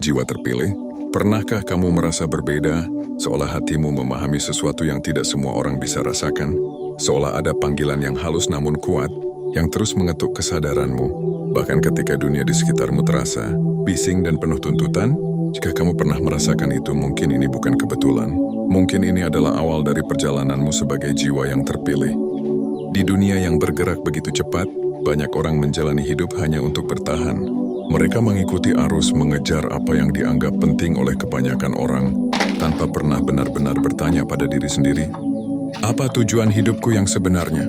Jiwa terpilih, pernahkah kamu merasa berbeda, seolah hatimu memahami sesuatu yang tidak semua orang bisa rasakan? Seolah ada panggilan yang halus namun kuat, yang terus mengetuk kesadaranmu, bahkan ketika dunia di sekitarmu terasa bising dan penuh tuntutan. Jika kamu pernah merasakan itu, mungkin ini bukan kebetulan. Mungkin ini adalah awal dari perjalananmu sebagai jiwa yang terpilih. Di dunia yang bergerak begitu cepat, banyak orang menjalani hidup hanya untuk bertahan. Mereka mengikuti arus, mengejar apa yang dianggap penting oleh kebanyakan orang, tanpa pernah benar-benar bertanya pada diri sendiri, apa tujuan hidupku yang sebenarnya?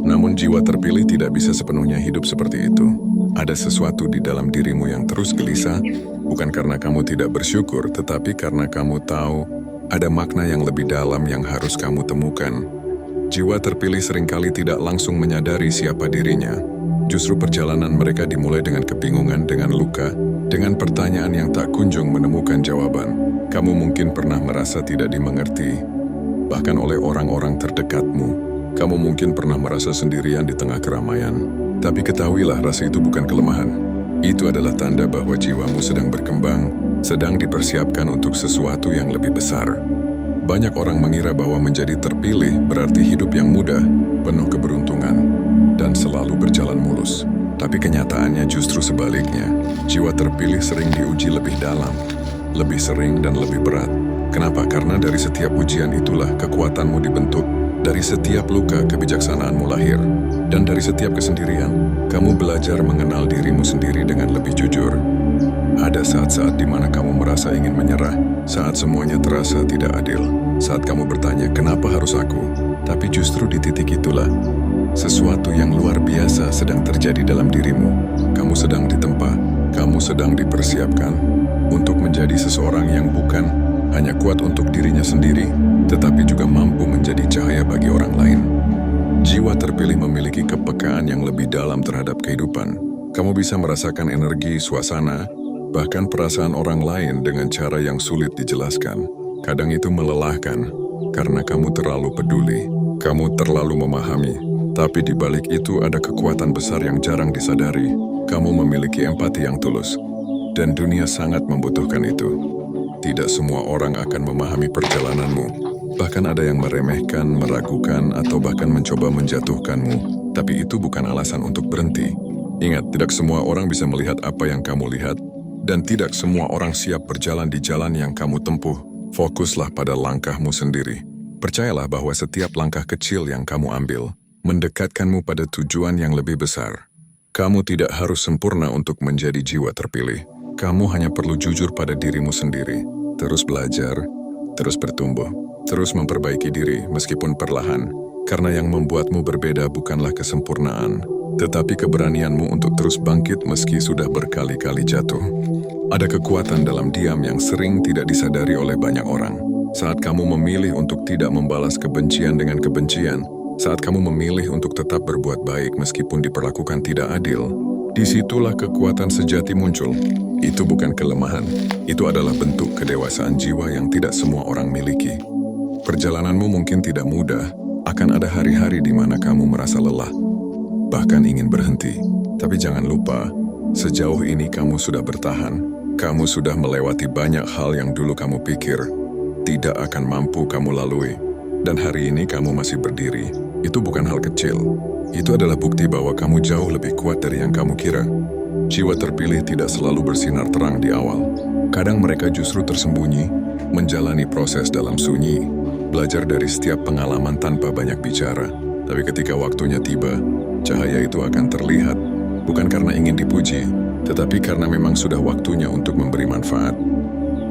Namun jiwa terpilih tidak bisa sepenuhnya hidup seperti itu. Ada sesuatu di dalam dirimu yang terus gelisah, bukan karena kamu tidak bersyukur, tetapi karena kamu tahu ada makna yang lebih dalam yang harus kamu temukan. Jiwa terpilih seringkali tidak langsung menyadari siapa dirinya. Justru perjalanan mereka dimulai dengan kebingungan, dengan luka, dengan pertanyaan yang tak kunjung menemukan jawaban. Kamu mungkin pernah merasa tidak dimengerti, bahkan oleh orang-orang terdekatmu. Kamu mungkin pernah merasa sendirian di tengah keramaian. Tapi ketahuilah, rasa itu bukan kelemahan. Itu adalah tanda bahwa jiwamu sedang berkembang, sedang dipersiapkan untuk sesuatu yang lebih besar. Banyak orang mengira bahwa menjadi terpilih berarti hidup yang mudah, penuh keberuntungan, dan selalu berjalan mulus. Tapi kenyataannya justru sebaliknya. Jiwa terpilih sering diuji lebih dalam, lebih sering dan lebih berat. Kenapa? Karena dari setiap ujian itulah kekuatanmu dibentuk. Dari setiap luka, kebijaksanaanmu lahir. Dan dari setiap kesendirian, kamu belajar mengenal dirimu sendiri dengan lebih jujur. Ada saat-saat di mana kamu merasa ingin menyerah, saat semuanya terasa tidak adil, saat kamu bertanya, kenapa harus aku? Tapi justru di titik itulah, sesuatu yang luar biasa sedang terjadi dalam dirimu. Kamu sedang ditempa, kamu sedang dipersiapkan untuk menjadi seseorang yang bukan hanya kuat untuk dirinya sendiri, tetapi juga mampu menjadi cahaya bagi orang lain. Jiwa terpilih memiliki kepekaan yang lebih dalam terhadap kehidupan. Kamu bisa merasakan energi, suasana, bahkan perasaan orang lain dengan cara yang sulit dijelaskan. Kadang itu melelahkan, karena kamu terlalu peduli, kamu terlalu memahami. Tapi di balik itu ada kekuatan besar yang jarang disadari. Kamu memiliki empati yang tulus, dan dunia sangat membutuhkan itu. Tidak semua orang akan memahami perjalananmu. Bahkan ada yang meremehkan, meragukan, atau bahkan mencoba menjatuhkanmu. Tapi itu bukan alasan untuk berhenti. Ingat, tidak semua orang bisa melihat apa yang kamu lihat, dan tidak semua orang siap berjalan di jalan yang kamu tempuh. Fokuslah pada langkahmu sendiri. Percayalah bahwa setiap langkah kecil yang kamu ambil mendekatkanmu pada tujuan yang lebih besar. Kamu tidak harus sempurna untuk menjadi jiwa terpilih. Kamu hanya perlu jujur pada dirimu sendiri. Terus belajar, terus bertumbuh, terus memperbaiki diri meskipun perlahan. Karena yang membuatmu berbeda bukanlah kesempurnaan, tetapi keberanianmu untuk terus bangkit meski sudah berkali-kali jatuh. Ada kekuatan dalam diam yang sering tidak disadari oleh banyak orang. Saat kamu memilih untuk tidak membalas kebencian dengan kebencian, saat kamu memilih untuk tetap berbuat baik meskipun diperlakukan tidak adil, disitulah kekuatan sejati muncul. Itu bukan kelemahan, itu adalah bentuk kedewasaan jiwa yang tidak semua orang miliki. Perjalananmu mungkin tidak mudah, akan ada hari-hari di mana kamu merasa lelah, bahkan ingin berhenti. Tapi jangan lupa, sejauh ini kamu sudah bertahan, kamu sudah melewati banyak hal yang dulu kamu pikir tidak akan mampu kamu lalui. Dan hari ini kamu masih berdiri, itu bukan hal kecil. Itu adalah bukti bahwa kamu jauh lebih kuat dari yang kamu kira. Jiwa terpilih tidak selalu bersinar terang di awal. Kadang mereka justru tersembunyi, menjalani proses dalam sunyi, belajar dari setiap pengalaman tanpa banyak bicara. Tapi ketika waktunya tiba, cahaya itu akan terlihat, bukan karena ingin dipuji, tetapi karena memang sudah waktunya untuk memberi manfaat.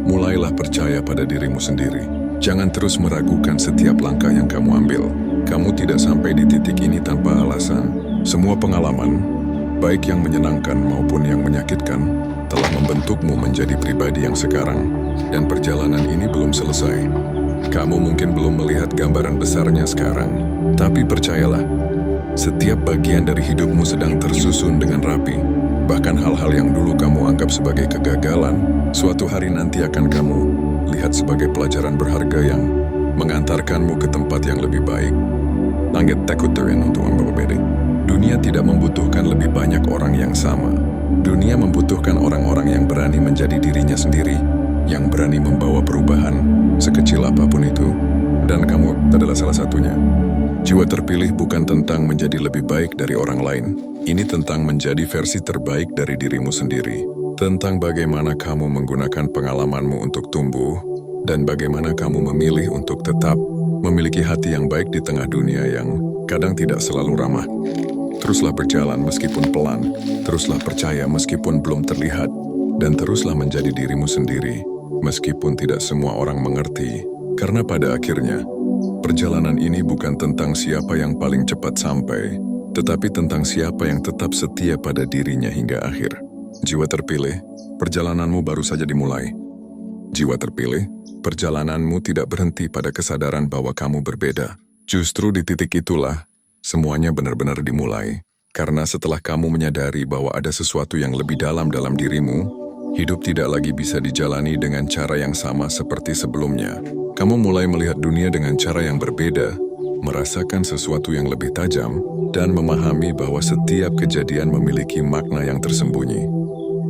Mulailah percaya pada dirimu sendiri. Jangan terus meragukan setiap langkah yang kamu ambil. Kamu tidak sampai di titik ini tanpa alasan. Semua pengalaman, baik yang menyenangkan maupun yang menyakitkan, telah membentukmu menjadi pribadi yang sekarang. Dan perjalanan ini belum selesai. Kamu mungkin belum melihat gambaran besarnya sekarang. Tapi percayalah, setiap bagian dari hidupmu sedang tersusun dengan rapi. Bahkan hal-hal yang dulu kamu anggap sebagai kegagalan, suatu hari nanti akan kamu lihat sebagai pelajaran berharga yang mengantarkanmu ke tempat yang lebih baik. Langit takut terin untuk membawa beda. Dunia tidak membutuhkan lebih banyak orang yang sama. Dunia membutuhkan orang-orang yang berani menjadi dirinya sendiri, yang berani membawa perubahan, sekecil apapun itu. Dan kamu adalah salah satunya. Jiwa terpilih bukan tentang menjadi lebih baik dari orang lain. Ini tentang menjadi versi terbaik dari dirimu sendiri. Tentang bagaimana kamu menggunakan pengalamanmu untuk tumbuh, dan bagaimana kamu memilih untuk tetap memiliki hati yang baik di tengah dunia yang kadang tidak selalu ramah. Teruslah berjalan meskipun pelan, teruslah percaya meskipun belum terlihat, dan teruslah menjadi dirimu sendiri, meskipun tidak semua orang mengerti. Karena pada akhirnya, perjalanan ini bukan tentang siapa yang paling cepat sampai, tetapi tentang siapa yang tetap setia pada dirinya hingga akhir. Jiwa terpilih, perjalananmu baru saja dimulai. Jiwa terpilih, perjalananmu tidak berhenti pada kesadaran bahwa kamu berbeda. Justru di titik itulah, semuanya benar-benar dimulai, karena setelah kamu menyadari bahwa ada sesuatu yang lebih dalam dirimu, hidup tidak lagi bisa dijalani dengan cara yang sama seperti sebelumnya. Kamu mulai melihat dunia dengan cara yang berbeda, merasakan sesuatu yang lebih tajam, dan memahami bahwa setiap kejadian memiliki makna yang tersembunyi.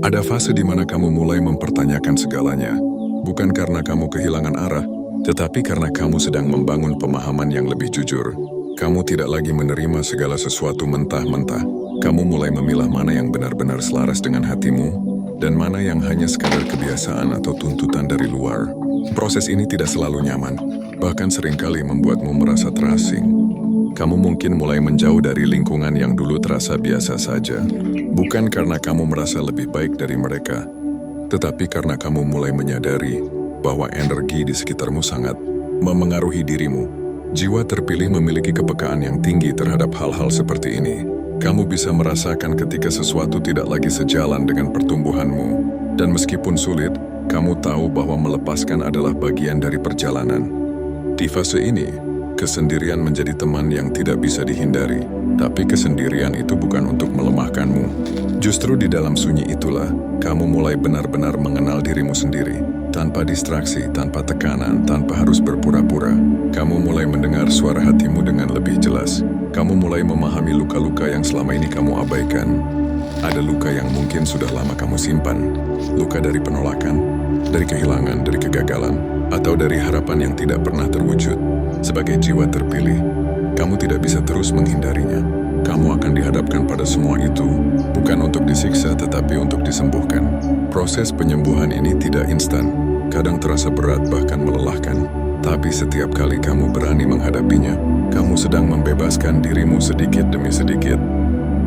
Ada fase di mana kamu mulai mempertanyakan segalanya, bukan karena kamu kehilangan arah, tetapi karena kamu sedang membangun pemahaman yang lebih jujur. Kamu tidak lagi menerima segala sesuatu mentah-mentah. Kamu mulai memilah mana yang benar-benar selaras dengan hatimu, dan mana yang hanya sekadar kebiasaan atau tuntutan dari luar. Proses ini tidak selalu nyaman, bahkan seringkali membuatmu merasa terasing. Kamu mungkin mulai menjauh dari lingkungan yang dulu terasa biasa saja, bukan karena kamu merasa lebih baik dari mereka, tetapi karena kamu mulai menyadari bahwa energi di sekitarmu sangat memengaruhi dirimu. Jiwa terpilih memiliki kepekaan yang tinggi terhadap hal-hal seperti ini. Kamu bisa merasakan ketika sesuatu tidak lagi sejalan dengan pertumbuhanmu. Dan meskipun sulit, kamu tahu bahwa melepaskan adalah bagian dari perjalanan. Di fase ini, kesendirian menjadi teman yang tidak bisa dihindari. Tapi kesendirian itu bukan untuk melemahkanmu. Justru di dalam sunyi itulah, kamu mulai benar-benar mengenal dirimu sendiri. Tanpa distraksi, tanpa tekanan, tanpa harus berpura-pura. Kamu mulai mendengar suara hatimu dengan lebih jelas. Kamu mulai memahami luka-luka yang selama ini kamu abaikan. Ada luka yang mungkin sudah lama kamu simpan. Luka dari penolakan, dari kehilangan, dari kegagalan, atau dari harapan yang tidak pernah terwujud. Sebagai jiwa terpilih, kamu tidak bisa terus menghindarinya. Kamu akan dihadapkan pada semua itu, bukan untuk disiksa tetapi untuk disembuhkan. Proses penyembuhan ini tidak instan, kadang terasa berat bahkan melelahkan. Tapi setiap kali kamu berani menghadapinya, kamu sedang membebaskan dirimu sedikit demi sedikit.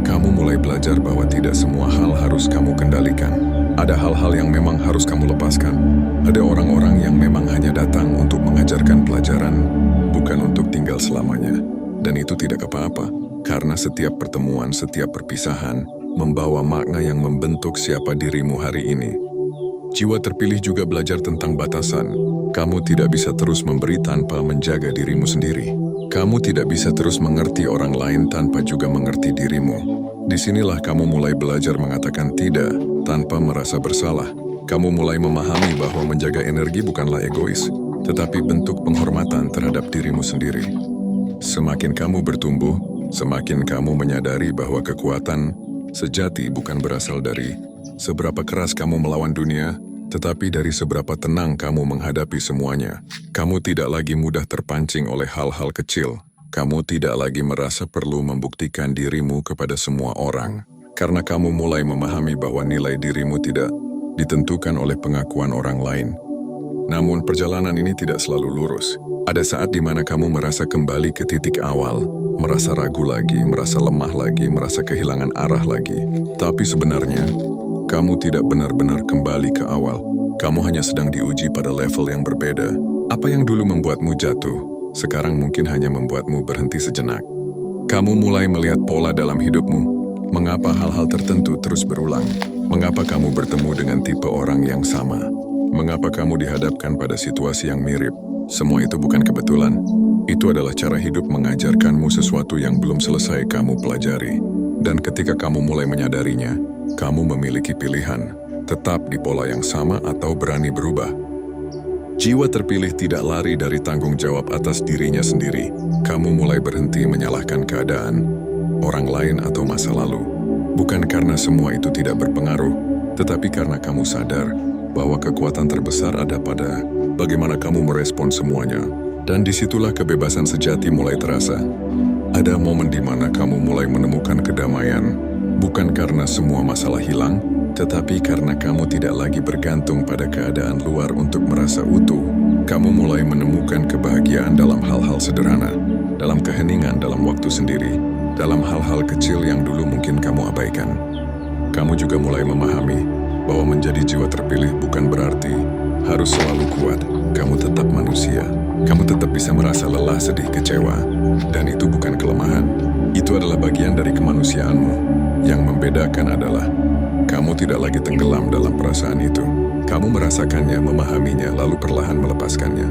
Kamu mulai belajar bahwa tidak semua hal harus kamu kendalikan. Ada hal-hal yang memang harus kamu lepaskan. Ada orang-orang yang memang hanya datang untuk mengajarkan pelajaran, bukan untuk tinggal selamanya. Dan itu tidak apa-apa, karena setiap pertemuan, setiap perpisahan, membawa makna yang membentuk siapa dirimu hari ini. Jiwa terpilih juga belajar tentang batasan. Kamu tidak bisa terus memberi tanpa menjaga dirimu sendiri. Kamu tidak bisa terus mengerti orang lain tanpa juga mengerti dirimu. Disinilah kamu mulai belajar mengatakan tidak tanpa merasa bersalah. Kamu mulai memahami bahwa menjaga energi bukanlah egois, tetapi bentuk penghormatan terhadap dirimu sendiri. Semakin kamu bertumbuh, semakin kamu menyadari bahwa kekuatan sejati bukan berasal dari seberapa keras kamu melawan dunia, tetapi dari seberapa tenang kamu menghadapi semuanya. Kamu tidak lagi mudah terpancing oleh hal-hal kecil. Kamu tidak lagi merasa perlu membuktikan dirimu kepada semua orang. Karena kamu mulai memahami bahwa nilai dirimu tidak ditentukan oleh pengakuan orang lain. Namun perjalanan ini tidak selalu lurus. Ada saat di mana kamu merasa kembali ke titik awal, merasa ragu lagi, merasa lemah lagi, merasa kehilangan arah lagi. Tapi sebenarnya, kamu tidak benar-benar kembali ke awal. Kamu hanya sedang diuji pada level yang berbeda. Apa yang dulu membuatmu jatuh, sekarang mungkin hanya membuatmu berhenti sejenak. Kamu mulai melihat pola dalam hidupmu. Mengapa hal-hal tertentu terus berulang? Mengapa kamu bertemu dengan tipe orang yang sama? Mengapa kamu dihadapkan pada situasi yang mirip? Semua itu bukan kebetulan. Itu adalah cara hidup mengajarkanmu sesuatu yang belum selesai kamu pelajari. Dan ketika kamu mulai menyadarinya, kamu memiliki pilihan, tetap di pola yang sama atau berani berubah. Jiwa terpilih tidak lari dari tanggung jawab atas dirinya sendiri. Kamu mulai berhenti menyalahkan keadaan, orang lain atau masa lalu. Bukan karena semua itu tidak berpengaruh, tetapi karena kamu sadar bahwa kekuatan terbesar ada pada bagaimana kamu merespon semuanya. Dan disitulah kebebasan sejati mulai terasa. Ada momen di mana kamu mulai menemukan kedamaian, bukan karena semua masalah hilang, tetapi karena kamu tidak lagi bergantung pada keadaan luar untuk merasa utuh. Kamu mulai menemukan kebahagiaan dalam hal-hal sederhana, dalam keheningan dalam waktu sendiri, dalam hal-hal kecil yang dulu mungkin kamu abaikan. Kamu juga mulai memahami bahwa menjadi jiwa terpilih bukan berarti harus selalu kuat. Kamu tetap manusia. Kamu tetap bisa merasa lelah, sedih, kecewa. Dan itu bukan kelemahan. Itu adalah bagian dari kemanusiaanmu. Yang membedakan adalah kamu tidak lagi tenggelam dalam perasaan itu. Kamu merasakannya, memahaminya, lalu perlahan melepaskannya.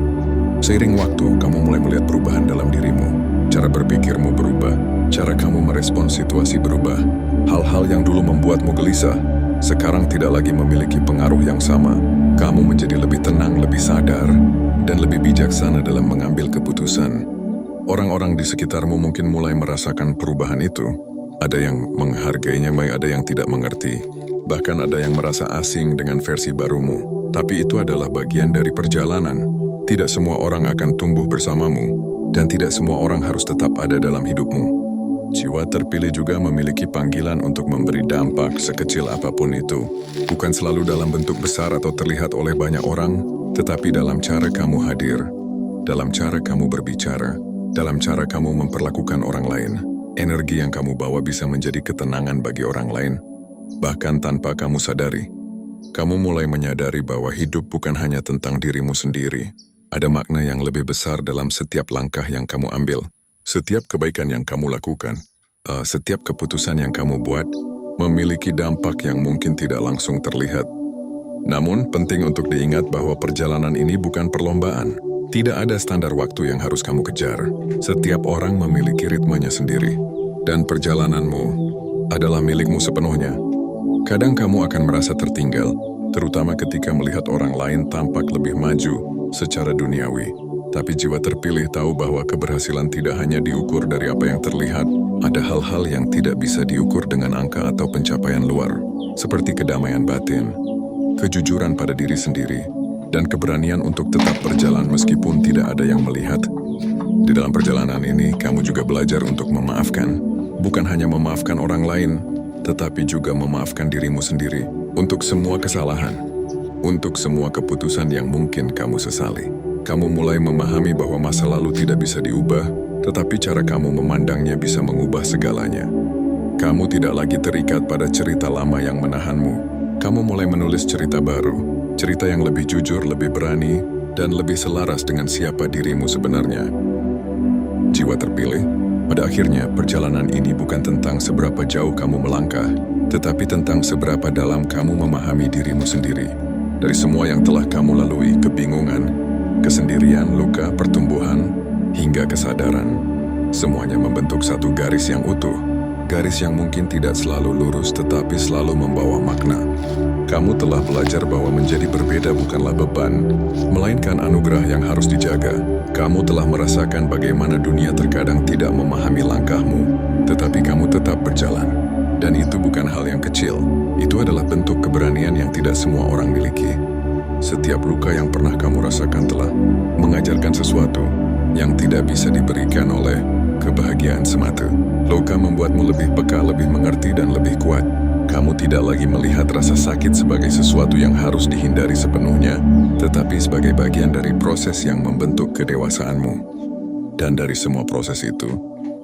Seiring waktu, kamu mulai melihat perubahan dalam dirimu. Cara berpikirmu berubah. Cara kamu merespons situasi berubah. Hal-hal yang dulu membuatmu gelisah, sekarang tidak lagi memiliki pengaruh yang sama. Kamu menjadi lebih tenang, lebih sadar, dan lebih bijaksana dalam mengambil keputusan. Orang-orang di sekitarmu mungkin mulai merasakan perubahan itu. Ada yang menghargainya, ada yang tidak mengerti. Bahkan ada yang merasa asing dengan versi barumu. Tapi itu adalah bagian dari perjalanan. Tidak semua orang akan tumbuh bersamamu, dan tidak semua orang harus tetap ada dalam hidupmu. Jiwa terpilih juga memiliki panggilan untuk memberi dampak sekecil apapun itu. Bukan selalu dalam bentuk besar atau terlihat oleh banyak orang, tetapi dalam cara kamu hadir, dalam cara kamu berbicara, dalam cara kamu memperlakukan orang lain. Energi yang kamu bawa bisa menjadi ketenangan bagi orang lain, bahkan tanpa kamu sadari. Kamu mulai menyadari bahwa hidup bukan hanya tentang dirimu sendiri. Ada makna yang lebih besar dalam setiap langkah yang kamu ambil. Setiap kebaikan yang kamu lakukan, setiap keputusan yang kamu buat, memiliki dampak yang mungkin tidak langsung terlihat. Namun, penting untuk diingat bahwa perjalanan ini bukan perlombaan. Tidak ada standar waktu yang harus kamu kejar. Setiap orang memiliki ritmenya sendiri. Dan perjalananmu adalah milikmu sepenuhnya. Kadang kamu akan merasa tertinggal, terutama ketika melihat orang lain tampak lebih maju secara duniawi. Tapi jiwa terpilih tahu bahwa keberhasilan tidak hanya diukur dari apa yang terlihat. Ada hal-hal yang tidak bisa diukur dengan angka atau pencapaian luar, seperti kedamaian batin, kejujuran pada diri sendiri, dan keberanian untuk tetap berjalan meskipun tidak ada yang melihat. Di dalam perjalanan ini, kamu juga belajar untuk memaafkan. Bukan hanya memaafkan orang lain, tetapi juga memaafkan dirimu sendiri. Untuk semua kesalahan, untuk semua keputusan yang mungkin kamu sesali. Kamu mulai memahami bahwa masa lalu tidak bisa diubah, tetapi cara kamu memandangnya bisa mengubah segalanya. Kamu tidak lagi terikat pada cerita lama yang menahanmu. Kamu mulai menulis cerita baru, cerita yang lebih jujur, lebih berani, dan lebih selaras dengan siapa dirimu sebenarnya. Jiwa terpilih, pada akhirnya perjalanan ini bukan tentang seberapa jauh kamu melangkah, tetapi tentang seberapa dalam kamu memahami dirimu sendiri. Dari semua yang telah kamu lalui, kebingungan, kesendirian, luka, pertumbuhan, hingga kesadaran. Semuanya membentuk satu garis yang utuh. Garis yang mungkin tidak selalu lurus tetapi selalu membawa makna. Kamu telah belajar bahwa menjadi berbeda bukanlah beban, melainkan anugerah yang harus dijaga. Kamu telah merasakan bagaimana dunia terkadang tidak memahami langkahmu, tetapi kamu tetap berjalan. Dan itu bukan hal yang kecil. Itu adalah bentuk keberanian yang tidak semua orang miliki. Setiap luka yang pernah kamu rasakan telah mengajarkan sesuatu yang tidak bisa diberikan oleh kebahagiaan semata. Luka membuatmu lebih peka, lebih mengerti, dan lebih kuat. Kamu tidak lagi melihat rasa sakit sebagai sesuatu yang harus dihindari sepenuhnya, tetapi sebagai bagian dari proses yang membentuk kedewasaanmu. Dan dari semua proses itu,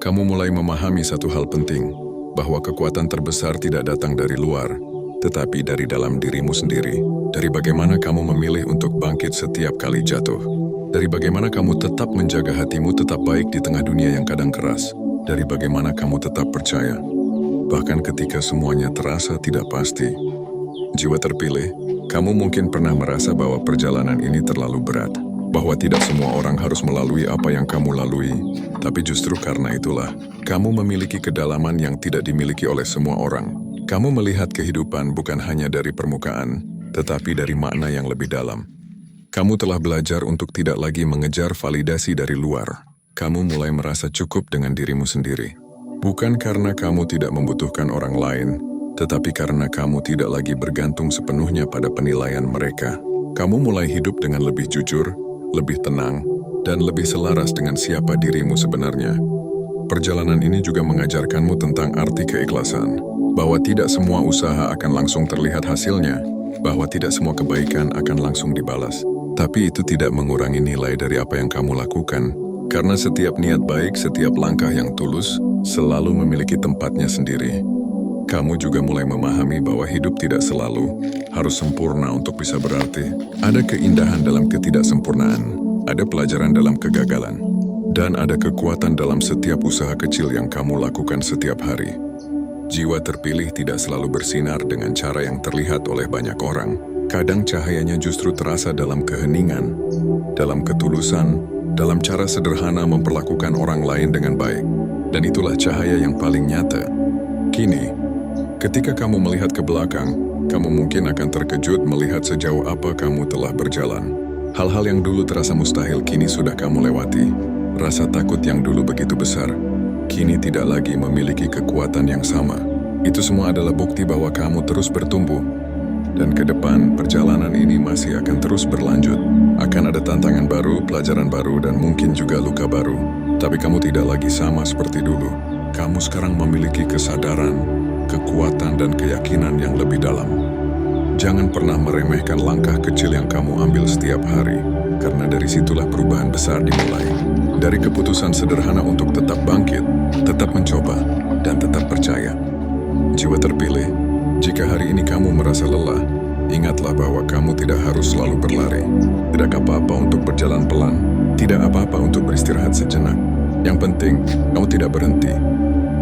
kamu mulai memahami satu hal penting, bahwa kekuatan terbesar tidak datang dari luar, tetapi dari dalam dirimu sendiri. Dari bagaimana kamu memilih untuk bangkit setiap kali jatuh. Dari bagaimana kamu tetap menjaga hatimu tetap baik di tengah dunia yang kadang keras. Dari bagaimana kamu tetap percaya, bahkan ketika semuanya terasa tidak pasti. Jiwa terpilih, kamu mungkin pernah merasa bahwa perjalanan ini terlalu berat. Bahwa tidak semua orang harus melalui apa yang kamu lalui. Tapi justru karena itulah, kamu memiliki kedalaman yang tidak dimiliki oleh semua orang. Kamu melihat kehidupan bukan hanya dari permukaan, tetapi dari makna yang lebih dalam. Kamu telah belajar untuk tidak lagi mengejar validasi dari luar. Kamu mulai merasa cukup dengan dirimu sendiri. Bukan karena kamu tidak membutuhkan orang lain, tetapi karena kamu tidak lagi bergantung sepenuhnya pada penilaian mereka. Kamu mulai hidup dengan lebih jujur, lebih tenang, dan lebih selaras dengan siapa dirimu sebenarnya. Perjalanan ini juga mengajarkanmu tentang arti keikhlasan, bahwa tidak semua usaha akan langsung terlihat hasilnya, bahwa tidak semua kebaikan akan langsung dibalas. Tapi itu tidak mengurangi nilai dari apa yang kamu lakukan, karena setiap niat baik, setiap langkah yang tulus, selalu memiliki tempatnya sendiri. Kamu juga mulai memahami bahwa hidup tidak selalu harus sempurna untuk bisa berarti. Ada keindahan dalam ketidaksempurnaan, ada pelajaran dalam kegagalan, dan ada kekuatan dalam setiap usaha kecil yang kamu lakukan setiap hari. Jiwa terpilih tidak selalu bersinar dengan cara yang terlihat oleh banyak orang. Kadang cahayanya justru terasa dalam keheningan, dalam ketulusan, dalam cara sederhana memperlakukan orang lain dengan baik. Dan itulah cahaya yang paling nyata. Kini, ketika kamu melihat ke belakang, kamu mungkin akan terkejut melihat sejauh apa kamu telah berjalan. Hal-hal yang dulu terasa mustahil kini sudah kamu lewati. Rasa takut yang dulu begitu besar, kini tidak lagi memiliki kekuatan yang sama. Itu semua adalah bukti bahwa kamu terus bertumbuh. Dan ke depan, perjalanan ini masih akan terus berlanjut. Akan ada tantangan baru, pelajaran baru, dan mungkin juga luka baru. Tapi kamu tidak lagi sama seperti dulu. Kamu sekarang memiliki kesadaran, kekuatan, dan keyakinan yang lebih dalam. Jangan pernah meremehkan langkah kecil yang kamu ambil setiap hari, karena dari situlah perubahan besar dimulai. Dari keputusan sederhana untuk tetap bangkit, tetap mencoba, dan tetap percaya. Jiwa terpilih, jika hari ini kamu merasa lelah, ingatlah bahwa kamu tidak harus selalu berlari. Tidak apa-apa untuk berjalan pelan, tidak apa-apa untuk beristirahat sejenak. Yang penting, kamu tidak berhenti.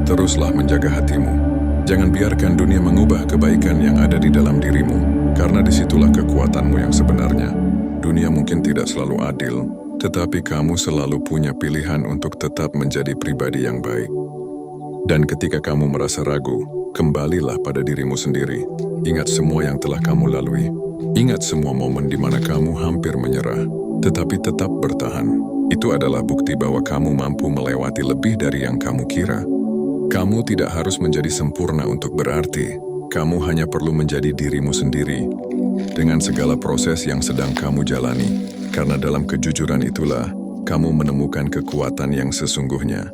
Teruslah menjaga hatimu. Jangan biarkan dunia mengubah kebaikan yang ada di dalam dirimu, karena disitulah kekuatanmu yang sebenarnya. Dunia mungkin tidak selalu adil, tetapi kamu selalu punya pilihan untuk tetap menjadi pribadi yang baik. Dan ketika kamu merasa ragu, kembalilah pada dirimu sendiri. Ingat semua yang telah kamu lalui. Ingat semua momen di mana kamu hampir menyerah, tetapi tetap bertahan. Itu adalah bukti bahwa kamu mampu melewati lebih dari yang kamu kira. Kamu tidak harus menjadi sempurna untuk berarti. Kamu hanya perlu menjadi dirimu sendiri, dengan segala proses yang sedang kamu jalani. Karena dalam kejujuran itulah, kamu menemukan kekuatan yang sesungguhnya.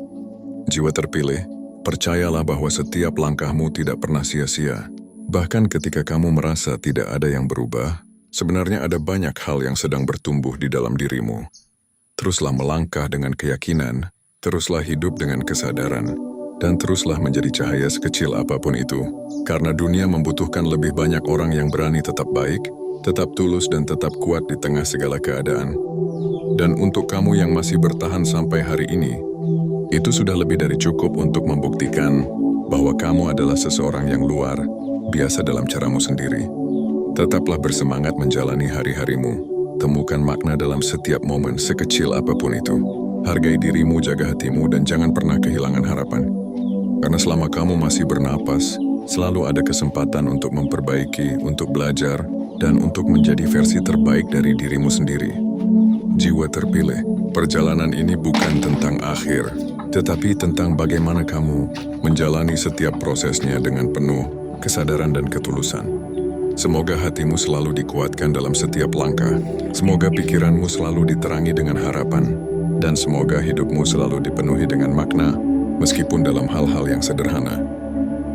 Jiwa terpilih, percayalah bahwa setiap langkahmu tidak pernah sia-sia. Bahkan ketika kamu merasa tidak ada yang berubah, sebenarnya ada banyak hal yang sedang bertumbuh di dalam dirimu. Teruslah melangkah dengan keyakinan, teruslah hidup dengan kesadaran, dan teruslah menjadi cahaya sekecil apapun itu. Karena dunia membutuhkan lebih banyak orang yang berani tetap baik, tetap tulus, dan tetap kuat di tengah segala keadaan. Dan untuk kamu yang masih bertahan sampai hari ini, itu sudah lebih dari cukup untuk membuktikan bahwa kamu adalah seseorang yang luar biasa dalam caramu sendiri. Tetaplah bersemangat menjalani hari-harimu. Temukan makna dalam setiap momen sekecil apapun itu. Hargai dirimu, jaga hatimu, dan jangan pernah kehilangan harapan. Karena selama kamu masih bernapas, selalu ada kesempatan untuk memperbaiki, untuk belajar, dan untuk menjadi versi terbaik dari dirimu sendiri. Jiwa terpilih, perjalanan ini bukan tentang akhir, tetapi tentang bagaimana kamu menjalani setiap prosesnya dengan penuh kesadaran dan ketulusan. Semoga hatimu selalu dikuatkan dalam setiap langkah, semoga pikiranmu selalu diterangi dengan harapan, dan semoga hidupmu selalu dipenuhi dengan makna, meskipun dalam hal-hal yang sederhana.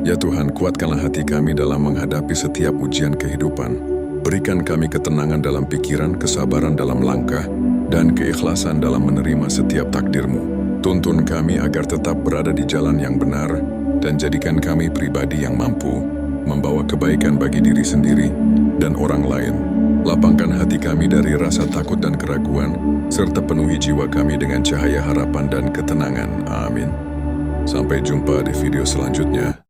Ya Tuhan, kuatkanlah hati kami dalam menghadapi setiap ujian kehidupan. Berikan kami ketenangan dalam pikiran, kesabaran dalam langkah, dan keikhlasan dalam menerima setiap takdir-Mu. Tuntun kami agar tetap berada di jalan yang benar, dan jadikan kami pribadi yang mampu membawa kebaikan bagi diri sendiri dan orang lain. Lapangkan hati kami dari rasa takut dan keraguan, serta penuhi jiwa kami dengan cahaya harapan dan ketenangan. Amin. Sampai jumpa di video selanjutnya.